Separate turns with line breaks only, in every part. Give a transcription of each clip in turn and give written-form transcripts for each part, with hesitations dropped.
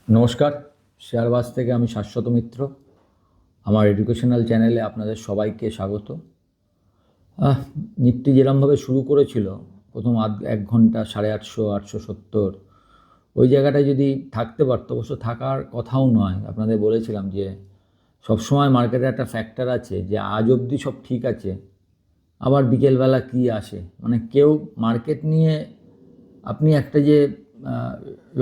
নমস্কার, শেয়ারবাজ থেকে আমি শাশ্বত মিত্র। আমার এডুকেশনাল চ্যানেলে আপনাদের সবাইকে স্বাগত। নিফটি যেরমভাবে শুরু করেছিল, প্রথম 1 ঘন্টা 850, 870, ওই জায়গাটায় যদি থাকতে পারতো, অবশ্য থাকার কথাও নয়। আপনাদের বলেছিলাম যে সবসময় মার্কেটে একটা ফ্যাক্টর আছে যে আজ অবধি সব ঠিক আছে, আবার বিকেলবেলা কী আসে, মানে কেউ মার্কেট নিয়ে আপনি একটা যে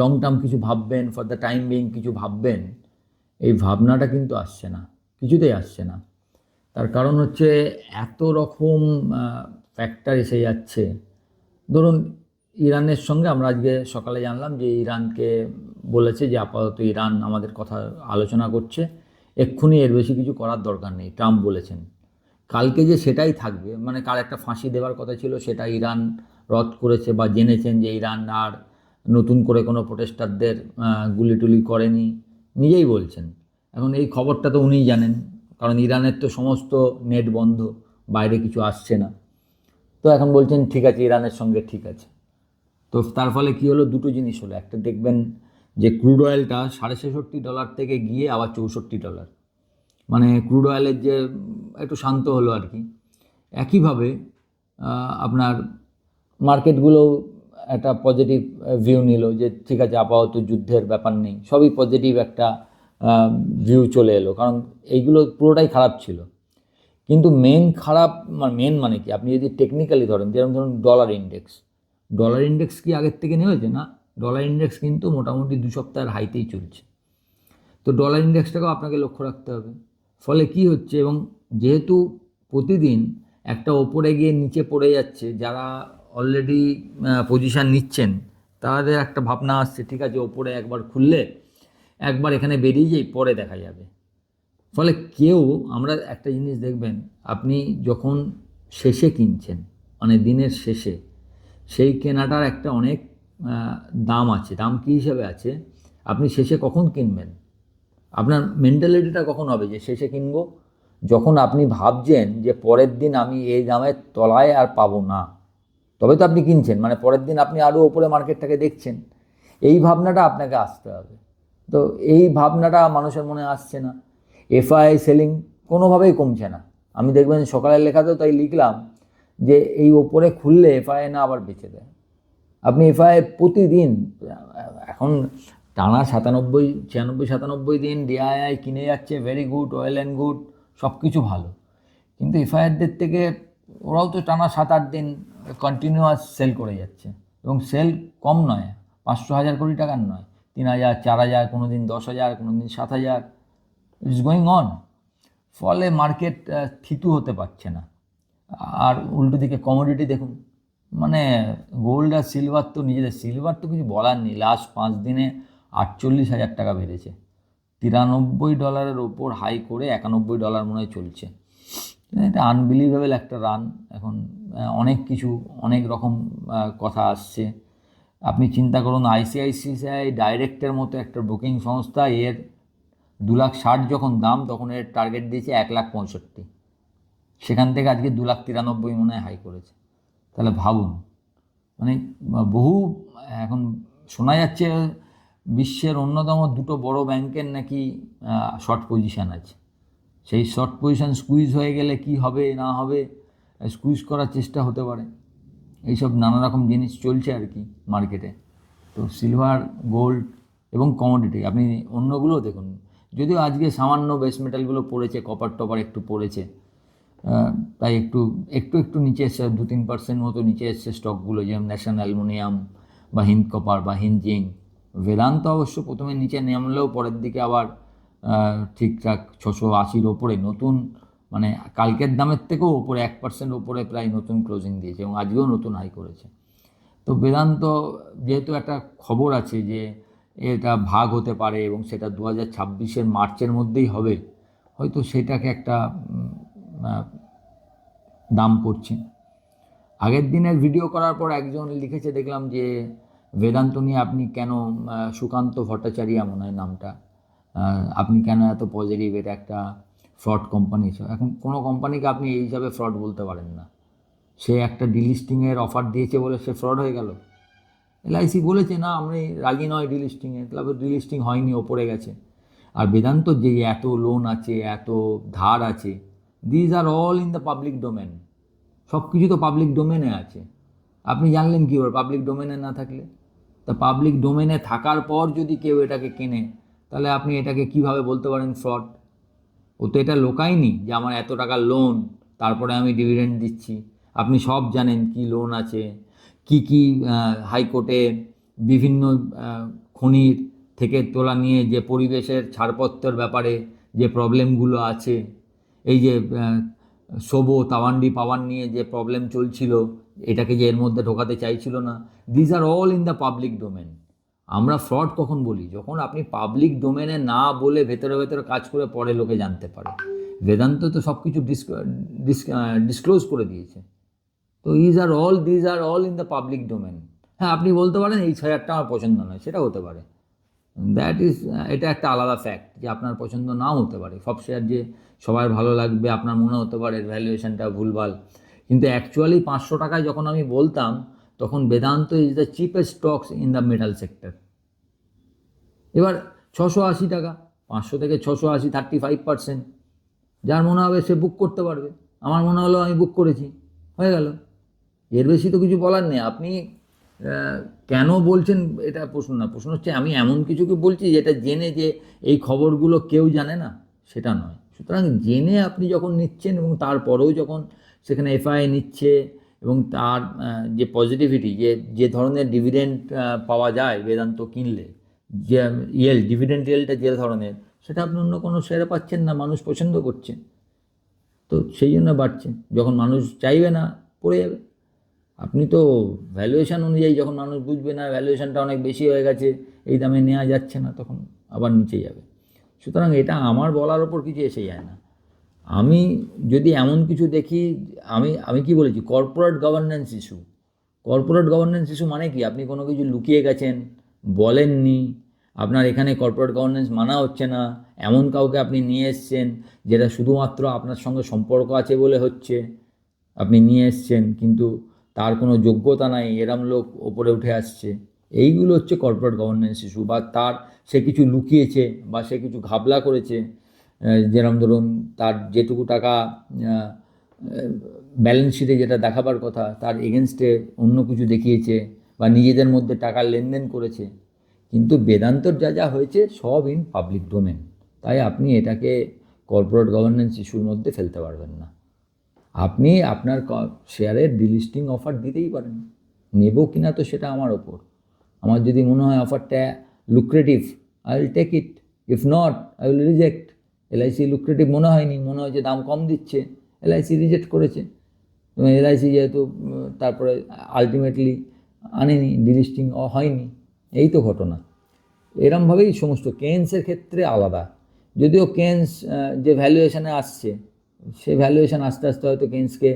লং টার্ম কিছু ভাববেন, ফর দ্য টাইম বিং কিছু ভাববেন, এই ভাবনাটা কিন্তু আসছে না, কিছুতেই আসছে না। তার কারণ হচ্ছে এত রকম ফ্যাক্টর এসে যাচ্ছে। ধরুন, ইরানের সঙ্গে আমরা আজকে সকালে জানলাম যে ইরানকে বলেছে যে আপাতত ইরান আমাদের কথা আলোচনা করছে, এক্ষুনি এর বেশি কিছু করার দরকার নেই, ট্রাম্প বলেছেন। কালকে যে সেটাই থাকবে, মানে কার একটা ফাঁসি দেওয়ার কথা ছিল সেটা ইরান রদ করেছে, বা জেনেছেন যে ইরান আর নতুন করে কোনো প্রোটেস্টারদের গুলি টুলি করেনি, নিজেই বলছেন। এখন এই খবরটা তো উনিই জানেন, কারণ ইরানের তো সমস্ত নেট বন্ধ, বাইরে কিছু আসছে না। তো এখন বলছেন ঠিক আছে, ইরানের সঙ্গে ঠিক আছে। তো তার ফলে কী হলো, দুটো জিনিস হলো। একটা দেখবেন যে ক্রুড অয়েলটা $66 থেকে গিয়ে আবার $64, মানে ক্রুড অয়েলের যে একটু শান্ত হলো আর কি। একইভাবে আপনার মার্কেটগুলো একটা পজিটিভ ভিউ নিল যে ঠিক আছে, আপাতত যুদ্ধের ব্যাপার নেই, সবই পজিটিভ একটা ভিউ চলে এলো। কারণ এইগুলো পুরোটাই খারাপ ছিল, কিন্তু মেন খারাপ মেন মানে কি, আপনি যদি টেকনিক্যালি ধরেন, যেরকম ধরুন ডলার ইন্ডেক্স কি আগের থেকে নেমেছে না? ডলার ইন্ডেক্স কিন্তু মোটামুটি 2 সপ্তাহের হাইতেই চলছে। তো ডলার ইন্ডেক্সটাকেও আপনাকে লক্ষ্য রাখতে হবে। ফলে কি হচ্ছে, এবং যেহেতু প্রতিদিন একটা ওপরে গিয়ে নিচে পড়ে যাচ্ছে, যারা অলরেডি পজিশান নিচ্ছেন তাদের একটা ভাবনা আসছে ঠিক আছে, ওপরে একবার খুললে একবার এখানে বেরিয়ে যাই, পরে দেখা যাবে। ফলে কেউ, আমরা একটা জিনিস দেখবেন, আপনি যখন শেষে কিনছেন, মানে দিনের শেষে, সেই কেনাটার একটা অনেক দাম আছে। দাম কী হিসাবে আছে, আপনি শেষে কখন কিনবেন, আপনার মেন্টালিটিটা কখন হবে যে শেষে কিনবো, যখন আপনি ভাবছেন যে পরের দিন আমি এই দামের তলায় আর পাবো না, তবে তো আপনি কিনছেন, মানে পরের দিন আপনি আরও ওপরে মার্কেটটাকে দেখছেন। এই ভাবনাটা আপনাকে আসতে হবে। তো এই ভাবনাটা মানুষের মনে আসছে না। এফআই সেলিং কোনোভাবেই কমছে না। আমি দেখবেন সকালের লেখাতেও তাই লিখলাম যে এই ওপরে খুললে এফআই না আবার বেঁচে দেয়। আপনি এফআই প্রতিদিন, এখন টানা 97, 96, 97 দিন ডিআইআই কিনে যাচ্ছে, very good, well and good, সব কিছু ভালো। কিন্তু এফআইআরদের থেকে ওরাও তো টানা 7-8 দিন কন্টিনিউয়াস সেল করে যাচ্ছে, এবং সেল কম নয়, 500,000 কোটি টাকার নয়, 3,000, 4,000, কোনো দিন 10,000, কোনো দিন 7,000, ইটস গোয়িং অন। ফলে মার্কেট থিতু হতে পারছে না। আর উল্টো দিকে কমোডিটি দেখুন, মানে গোল্ড আর সিলভার তো নিজেদের, সিলভার তো কিছু বলার নেই, লাস্ট 5 দিনে 48,000 টাকা বেড়েছে, $93 ওপর হাই করে $91 মনে হয় চলছে। এটা আনবিলিভেবল একটা রান। এখন অনেক কিছু, অনেক রকম কথা আসছে। আপনি চিন্তা করুন, আইসিআইসিআই ডাইরেক্টের মতো একটা বুকিং সংস্থা, এর 2,60,000 যখন দাম, তখন এর টার্গেট দিয়েছে 1,65,000, সেখান থেকে আজকে 2,93,000 মনে হয় হাই করেছে। তাহলে ভাবুন, মানে বহু, এখন শোনা যাচ্ছে বিশ্বের অন্যতম দুটো বড় ব্যাংকের নাকি শর্ট পজিশান আছে। সেই শর্ট পজিশান স্কুইজ হয়ে গেলে কি হবে না হবে, স্কুইজ করার চেষ্টা হতে পারে, এইসব নানা রকম জিনিস চলছে আর কি মার্কেটে। তো সিলভার, গোল্ড এবং কমোডিটি, আপনি অন্যগুলোও দেখুন, যদিও আজকে সামান্য বেস মেটালগুলো পড়েছে, কপার টপার একটু পড়েছে, তাই একটু একটু একটু নিচে এসছে, 2-3% মতো নিচে এসছে স্টকগুলো, যেমন ন্যাশনাল অ্যালুমিনিয়াম বা হিন্দ কপার বা হিন্দ জিঙ্ক। বেদান্ত অবশ্য প্রথমে নিচে নামলেও পরের দিকে আবার ঠিকঠাক 680-র ওপরে নতুন, মানে কালকের দামের থেকেও ওপরে 1% ওপরে প্রায় নতুন ক্লোজিং দিয়েছে, এবং আজকেও নতুন হাই করেছে। তো বেদান্ত, যেহেতু একটা খবর আছে যে এটা ভাগ হতে পারে এবং সেটা 2026-এর মার্চের মধ্যেই হবে, হয়তো সেটাকে একটা দাম করছে। আগের দিনের ভিডিও করার পর একজন লিখেছে, দেখলাম যে বেদান্ত নিয়ে আপনি কেন, সুকান্ত ভট্টাচার্য মনে হয় নামটা, আপনি কেন এত পজিটিভ, এটা একটা ফ্রড কোম্পানি। এখন কোনো কোম্পানিকে আপনি এই হিসাবে ফ্রড বলতে পারেন না। সে একটা ডিলিস্টিংয়ের অফার দিয়েছে বলে সে ফ্রড হয়ে গেল? এলআইসি বলেছে না আমি রাজি নয় ডিলিস্টিংয়ে, তাহলে ডিলিস্টিং হয়নি, ওপরে গেছে। আর বেদান্ত যে এত লোন আছে, এত ধার আছে, these are all in the public domain. সব কিছু তো পাবলিক ডোমেনে আছে। আপনি জানলেন কী করে পাবলিক ডোমেনে না থাকলে? তা পাবলিক ডোমেনে থাকার পর যদি কেউ এটাকে কেনে, তাহলে আপনি এটাকে কিভাবে বলতে পারেন ফ্রড? ও তো এটা লোকায়নি যে আমার এত টাকার লোন, তারপরে আমি ডিভিডেন্ড দিচ্ছি। আপনি সব জানেন কি লোন আছে, কি কি হাইকোর্টে বিভিন্ন খনির থেকে তোলা নিয়ে যে পরিবেশের ছাড়পত্রের ব্যাপারে যে প্রবলেমগুলো আছে, এই যে সোবো তাওয়ান্ডি পাওয়ার নিয়ে যে প্রবলেম চলছিল, এটাকে যে এর মধ্যে ঢোকাতে চাইছিল না, these are all in the public domain. আমরা ফ্রড কখন বলি? যখন আপনি পাবলিক ডোমেনে না বলে ভেতরে ভেতরে কাজ করে পরে লোকে জানতে পারে। বেদান্ত তো সব কিছু ডিসক্লোজ করে দিয়েছে। তো these are all in the public domain. হ্যাঁ, আপনি বলতে পারেন এই শেয়ারটা আমার পছন্দ নয়, সেটা হতে পারে। এটা একটা আলাদা ফ্যাক্ট যে আপনার পছন্দ নাও হতে পারে। সব শেয়ার যে সবার ভালো লাগবে আপনার মনে হতে পারে ভ্যালুয়েশনটা ভুলভাল, কিন্তু অ্যাকচুয়ালি 500 টাকায় যখন আমি বলতাম, তখন Vedanta is the cheapest stocks in the metal sector. এবার 680 টাকা, 500 থেকে 680, 35%। যার মনে হবে সে বুক করতে পারবে। আমার মনে হলো আমি বুক করেছি, হয়ে গেল। এর বেশি তো কিছু বলার নেই। আপনি কেন বলছেন এটা প্রশ্ন না, প্রশ্ন হচ্ছে আমি এমন কিছুকে বলছি যেটা জেনে যে এই খবরগুলো কেউ জানে না, সেটা নয়। সুতরাং জেনে আপনি যখন নিচ্ছেন এবং তারপরেও যখন সেখানে এফআইআই নিচ্ছে এবং তার যে পজিটিভিটি, যে ধরনের ডিভিডেন্ড পাওয়া যায় বেদান্ত কিনলে, যে ডিভিডেন্ড ইয়েলটা যে ধরনের, সেটা আপনি অন্য কোনো শেয়ারে পাচ্ছেন না, মানুষ পছন্দ করছে, তো সেই জন্য বাড়ছে। যখন মানুষ চাইবে না, পড়ে যাবে। আপনি তো ভ্যালুয়েশান অনুযায়ী যখন মানুষ বুঝবে না ভ্যালুয়েশানটা অনেক বেশি হয়ে গেছে, এই দামে নেওয়া যাচ্ছে না, তখন আবার নিচে যাবে। সুতরাং এটা আমার বলার ওপর কিছু এসে যায় না। আমি যদি এমন কিছু দেখি, আমি কি বলেছি, corporate governance issue. Corporate governance issue মানে কি? আপনি কোনো কিছু লুকিয়ে গেছেন, বলেননি, আপনার এখানে কর্পোরেট গভর্নেন্স মানা হচ্ছে না, এমন কাউকে আপনি নিয়ে এসছেন যেটা শুধুমাত্র আপনার সঙ্গে সম্পর্ক আছে বলে হচ্ছে, আপনি নিয়ে এসছেন কিন্তু তার কোনো যোগ্যতা নাই, এরম লোক ওপরে উঠে আসছে। এইগুলো হচ্ছে কর্পোরেট গভর্নেন্স ইস্যু। বা সে কিছু লুকিয়েছে বা সে কিছু ঘাবলা করেছে, যেরকম ধরুন তার যেটুকু টাকা ব্যালেন্স শিটে যেটা দেখাবার কথা, তার এগেনস্টে অন্য কিছু দেখিয়েছে বা নিজেদের মধ্যে টাকার লেনদেন করেছে। কিন্তু বেদান্তর যা যা হয়েছে সব ইন পাবলিক ডোমেন, তাই আপনি এটাকে কর্পোরেট গভর্নেন্স ইস্যুর মধ্যে ফেলতে পারবেন না। আপনি আপনার শেয়ারের ডিলিস্টিং অফার দিতেই পারেন, নেব কিনা তো সেটা আমার ওপর। আমার যদি মনে হয় অফারটা lucrative, I will take it, if not I will reject. LIC lucrative মনে হয়নি, মনে হয় যে দাম কম দিচ্ছে, এলআইসি রিজেক্ট করেছে। এবং এলআইসি যেহেতু তারপরে আলটিমেটলি আনেনি, ডিলিস্টিং হয়নি, এই তো ঘটনা। এরমভাবেই সমস্ত কেন্সের ক্ষেত্রে আলাদা। যদিও কেন্স যে ভ্যালুয়েশানে আসছে, সে ভ্যালুয়েশান আস্তে আস্তে হয়তো কেন্সকে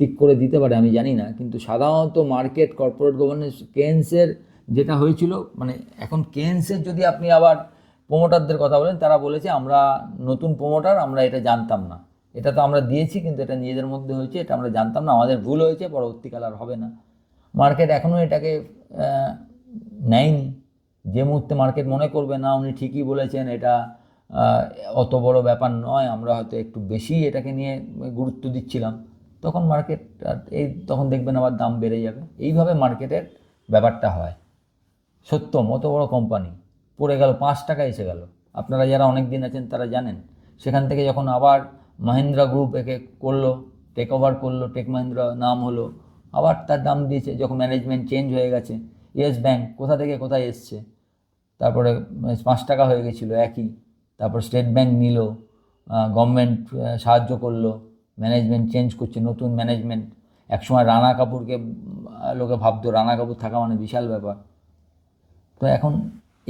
ঠিক করে দিতে পারে, আমি জানি না। কিন্তু সাধারণত মার্কেট, কর্পোরেট গভর্নেন্স, কেন্সের যেটা হয়েছিল, মানে এখন কেন্সের যদি আপনি আবার প্রোমোটারদের কথা বলেন, তারা বলেছে আমরা নতুন প্রোমোটার, আমরা এটা জানতাম না, এটা তো আমরা দিয়েছি কিন্তু এটা নিজেদের মধ্যে হয়েছে, এটা আমরা জানতাম না, আমাদের ভুল হয়েছে, পরবর্তীকাল আর হবে না। মার্কেট এখনও এটাকে নেয়নি। যে মুহূর্তে মার্কেট মনে করবে না উনি ঠিকই বলেছেন, এটা অত বড় ব্যাপার নয়, আমরা হয়তো একটু বেশি এটাকে নিয়ে গুরুত্ব দিচ্ছিলাম, তখন মার্কেট তখন দেখবেন আবার দাম বেড়ে যাবে। এইভাবে মার্কেটের ব্যাপারটা হয়। সত্যম অত বড় কোম্পানি পড়ে গেল, 5 টাকা এসে গেল। আপনারা যারা অনেক দিন আছেন তারা জানেন, সেখান থেকে যখন আবার মাহিন্দ্রা গ্রুপ একে করলো, টেক ওভার করলো, টেক মাহিন্দ্রা নাম হলো, আবার তার দাম দিয়েছে যখন ম্যানেজমেন্ট চেঞ্জ হয়ে গেছে। ইয়েস ব্যাঙ্ক কোথা থেকে কোথায় এসছে, তারপরে 5 টাকা হয়ে গেছিলো একই, তারপর স্টেট ব্যাঙ্ক নিল, গভর্নমেন্ট সাহায্য করলো, ম্যানেজমেন্ট চেঞ্জ করছে, নতুন ম্যানেজমেন্ট। একসময় রানা কাপুরকে লোকে ভাবতো, রানা কাপুর থাকা মানে বিশাল ব্যাপার। তো এখন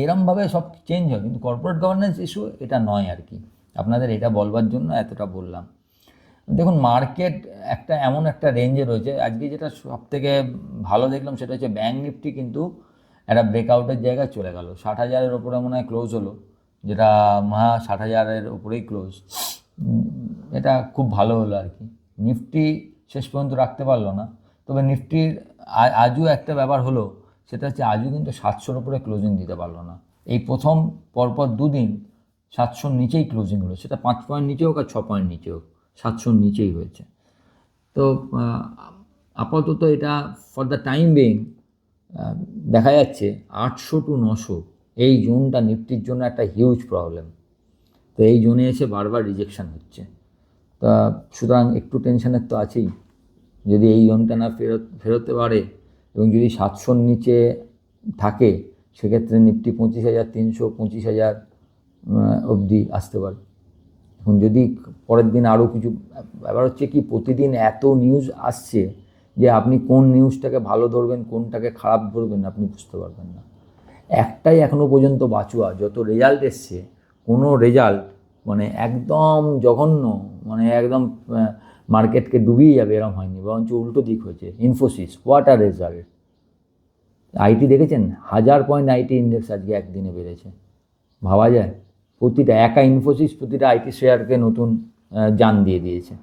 এরমভাবে সব চেঞ্জ হয়, কিন্তু কর্পোরেট গভর্নেন্স ইস্যু এটা নয় আর কি। আপনাদের এটা বলবার জন্য এতটা বললাম। দেখুন, মার্কেট এমন একটা রেঞ্জে রয়েছে। আজকে যেটা সবথেকে ভালো দেখলাম সেটা হচ্ছে ব্যাঙ্ক নিফটি কিন্তু একটা ব্রেকআউটের জায়গায় চলে গেল, 60,000-এর ওপরে মনে হয় ক্লোজ হলো, যেটা 60,000-এর ওপরেই ক্লোজ। এটা খুব ভালো হলো আর কি। নিফটি শেষ পর্যন্ত রাখতে পারলো না, তবে নিফটির আজও একটা ব্যাপার হলো, সেটা হচ্ছে আজও কিন্তু 700-র উপরে ক্লোজিং দিতে পারলো না। এই প্রথম পরপর দুদিন 700-র নিচেই ক্লোজিং হলো, সেটা 5 পয়েন্ট নিচে হোক আর 6 পয়েন্ট নিচে হোক, 700-র নিচেই হয়েছে। তো আপাতত এটা ফর দ্য টাইম বিং দেখা যাচ্ছে 800 টু 900 এই জোনটা নিফটির জন্য একটা হিউজ প্রবলেম। তো এই জোনে এসে বারবার রিজেকশান হচ্ছে। তা সুতরাং একটু টেনশনের তো আছেই, যদি এই জোনটা না ফেরোতে পারে এবং যদি 700-র নিচে থাকে, সেক্ষেত্রে নিফটি 25,300 25,000 অবধি আসতে পারে। এখন যদি পরের দিন আরও কিছু, ব্যাপার হচ্ছে কি প্রতিদিন এত নিউজ আসছে যে আপনি কোন নিউজটাকে ভালো ধরবেন কোনটাকে খারাপ ধরবেন আপনি বুঝতে পারবেন না। একটাই এখনও পর্যন্ত বাঁচুয়া, যত রেজাল্ট এসছে কোনো রেজাল্ট মানে একদম জঘন্য, মানে একদম মার্কেটকে ডুবিয়ে যাবে এরকম হয়নি, বরঞ্চ উল্টো দিক হয়েছে। Infosys, what are result! IT দেখেছেন, 1000 পয়েন্ট আইটি ইন্ডেক্স আজকে একদিনে বেড়েছে, ভাবা যায়? প্রতিটা একা ইনফোসিস প্রতিটা আইটি শেয়ারকে নতুন জান দিয়ে দিয়েছে।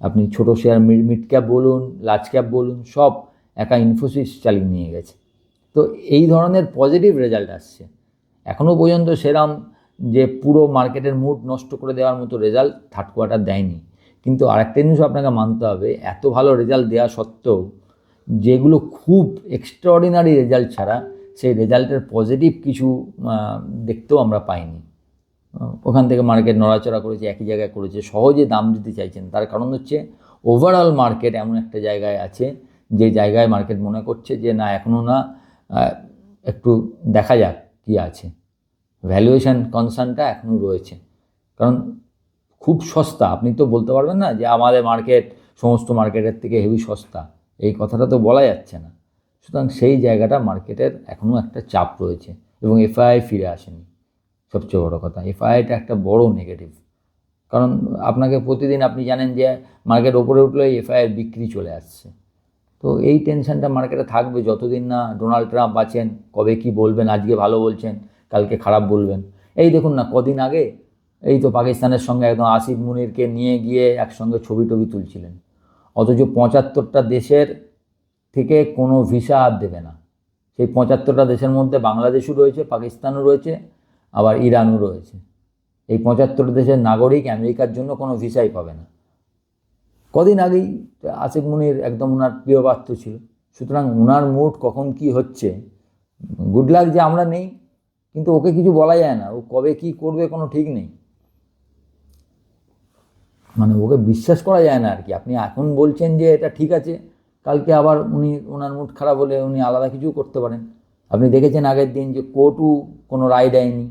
আপনি ছোট শেয়ার মিড ক্যাপ বলুন, লার্জ ক্যাপ বলুন, সব একা ইনফোসিস চালিয়ে নিয়ে গেছে। তো এই ধরনের পজিটিভ রেজাল্ট আসছে। এখনও পর্যন্ত সেরম যে পুরো মার্কেটের মুড নষ্ট করে দেওয়ার মতো রেজাল্ট থার্ড কোয়ার্টার দেয়নি। কিন্তু আরেকটা জিনিস আপনাকে মানতে হবে, এত ভালো রেজাল্ট দেওয়া সত্ত্বেও যেগুলো খুব এক্সট্রাঅর্ডিনারি রেজাল্ট ছাড়া সেই রেজাল্টের পজিটিভ কিছু দেখতেও আমরা পাইনি। ওখান থেকে মার্কেট নড়াচড়া করেছে, একই জায়গায় করেছে, সহজে দাম দিতে চাইছেন। তার কারণ হচ্ছে ওভারঅল মার্কেট এমন একটা জায়গায় আছে যে জায়গায় মার্কেট মনে করছে যে না, এখনও না, একটু দেখা যাক কী আছে। ভ্যালুয়েশন কনসার্নটা এখনও রয়েছে, কারণ খুব সস্তা। আপনি তো বলতে পারবেন না যে আমাদের মার্কেট সমস্ত মার্কেটের থেকে হেভি সস্তা, এই কথাটা তো বলা যাচ্ছে না। সুতরাং সেই জায়গাটা মার্কেটের এখনও একটা চাপ রয়েছে এবং এফআইআই ফিরে আসেনি। সবচেয়ে বড় কথা, এফআইআইটা একটা বড় নেগেটিভ, কারণ আপনাকে প্রতিদিন আপনি জানেন যে মার্কেট ওপরে উঠলেই এফআইআই বিক্রি চলে আসছে। তো এই টেনশনটা মার্কেটে থাকবে যতদিন না ডোনাল্ড ট্রাম্প আছেন। কবে কি বলবেন, আজকে ভালো বলছেন কালকে খারাপ বলবেন। এই দেখুন না, কদিন আগে এই তো পাকিস্তানের সঙ্গে একদম আসিফ মুনিরকে নিয়ে গিয়ে একসঙ্গে ছবি টবি তুলছিলেন, অথচ 75টা দেশের থেকে কোনো ভিসা আর দেবে না। সেই 75টা দেশের মধ্যে বাংলাদেশও রয়েছে, পাকিস্তানও রয়েছে, আবার ইরানও রয়েছে। এই 75 দেশের নাগরিক আমেরিকার জন্য কোনো ভিসাই পাবে না। কদিন আগেই আসিফ মুনির একদম ওনার প্রিয় পাত্র ছিল। সুতরাং ওনার মুড কখন কি হচ্ছে, গুড লাক যে আমরা নেই, কিন্তু ওকে কিছু বলা যায় না, ও কবে কি করবে কোনো ঠিক নেই। মানে ওকে বিশ্বাস করা যায় না আর কি। আপনি এখন বলছেন যে এটা ঠিক আছে, কালকে আবার ওনার মুড খারাপ হলে উনি আলাদা কিছু করতে পারেন। আপনি দেখেছেন আগের দিন যে কোর্টও কোনো রায় দেয়নি।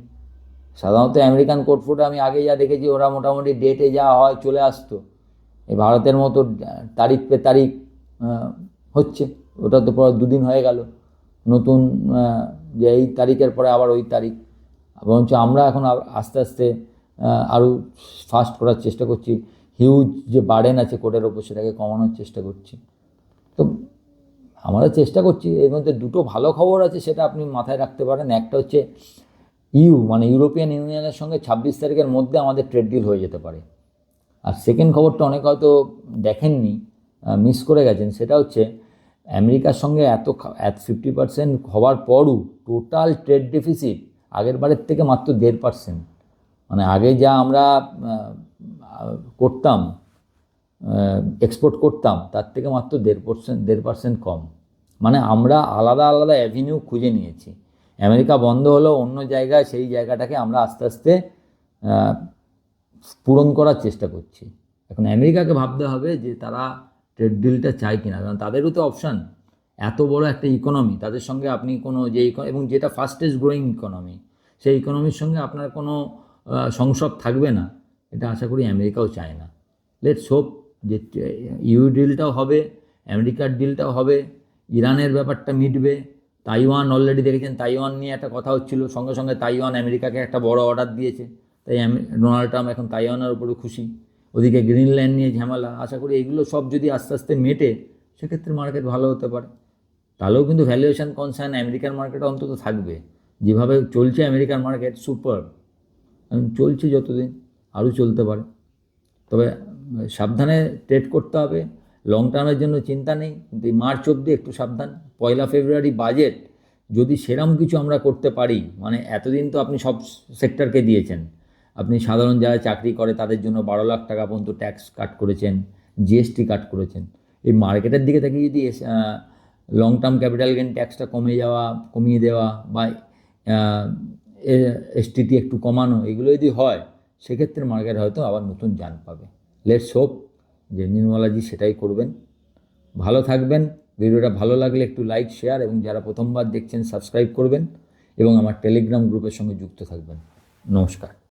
সাধারণত আমেরিকান কোর্ট ফোর্টে আমি আগে যা দেখেছি ওরা মোটামুটি ডেটে যা হয় চলে আসতো। এই ভারতের মতো তারিখ পে তারিখ হচ্ছে, ওটা তো পরে 2 দিন হয়ে গেল নতুন, যে এই তারিখের পরে আবার ওই তারিখ। বরঞ্চ আমরা এখন আস্তে আস্তে আরও ফাস্ট করার চেষ্টা করছি, হিউজ যে বার্ডেন আছে কোর্টের ওপর সেটাকে কমানোর চেষ্টা করছি। তো আমরা চেষ্টা করছি। এর মধ্যে দুটো ভালো খবর আছে, সেটা আপনি মাথায় রাখতে পারেন। একটা হচ্ছে মানে ইউরোপিয়ান ইউনিয়নের সঙ্গে 26 তারিখের মধ্যে আমাদের ট্রেড ডিল হয়ে যেতে পারে। আর সেকেন্ড খবরটা অনেক হয়তো দেখেননি, মিস করে গেছেন, সেটা হচ্ছে আমেরিকার সঙ্গে এত 50% হওয়ার পরও টোটাল ট্রেড ডেফিসিট আগের বারের থেকে মাত্র 1.5%। মানে আগে যা আমরা করতাম, এক্সপোর্ট করতাম, তার থেকে মাত্র 1.5% কম। মানে আমরা আলাদা আলাদা অ্যাভিনিউ খুঁজে নিয়েছি। আমেরিকা বন্ধ হলো অন্য জায়গায়, সেই জায়গাটাকে আমরা আস্তে আস্তে পূরণ করার চেষ্টা করছি। এখন আমেরিকাকে ভাবতে হবে যে তারা ট্রেড ডিলটা চায় কিনা, কারণ তাদেরও তো অপশান। এত বড় একটা ইকোনমি, তাদের সঙ্গে আপনি কোনো যে এবং যেটা ফাস্টেস্ট গ্রোয়িং ইকোনমি, সেই ইকোনমির সঙ্গে আপনার কোনো সংসদ থাকবে না, এটা আশা করি আমেরিকাও চায় না। লেটস হোপ যে ইউ ডিলটাও হবে, আমেরিকার ডিলটাও হবে, ইরানের ব্যাপারটা মিটবে। তাইওয়ান অলরেডি দেখেছেন, তাইওয়ান নিয়ে একটা কথা হচ্ছিল, সঙ্গে সঙ্গে তাইওয়ান আমেরিকাকে একটা বড় অর্ডার দিয়েছে। তাই ডোনাল্ড ট্রাম্প এখন তাইওয়ানের উপরে খুশি। ওদিকে গ্রিনল্যান্ড নিয়ে ঝামেলা। আশা করি এইগুলো সব যদি আস্তে আস্তে মেটে, সেক্ষেত্রে মার্কেট ভালো হতে পারে। তাহলেও কিন্তু ভ্যালুয়েশন কনসার্ন আমেরিকান মার্কেটে অন্তত থাকবে। যেভাবে চলছে আমেরিকান মার্কেট সুপার, চলছে যতদিন আরও চলতে পারে। তবে সাবধানে ট্রেড করতে হবে। লং টার্মের জন্য চিন্তা নেই, কিন্তু এই মার্চ অবধি একটু সাবধান। 1 ফেব্রুয়ারি বাজেট যদি সেরম কিছু আমরা করতে পারি, মানে এতদিন তো আপনি সব সেক্টরকে দিয়েছেন, আপনি সাধারণ যারা চাকরি করে তাদের জন্য 12 লাখ টাকা পর্যন্ত ট্যাক্স কাট করেছেন, জিএসটি কাট করেছেন। এই মার্কেটের দিকে থেকে যদি লং টার্ম ক্যাপিটাল গেন ট্যাক্সটা কমিয়ে দেওয়া বা এসটিটি একটু কমানো, এগুলো যদি হয়, সেক্ষেত্রে মার্কেট হয়তো আবার নতুন যান পাবে। লেটস হোপ যে নির্মলাজি সেটাই করবেন। ভালো থাকবেন। ভিডিওটা ভালো লাগলে একটু লাইক, শেয়ার এবং যারা প্রথমবার দেখছেন সাবস্ক্রাইব করবেন এবং আমার টেলিগ্রাম গ্রুপের সঙ্গে যুক্ত থাকবেন। নমস্কার।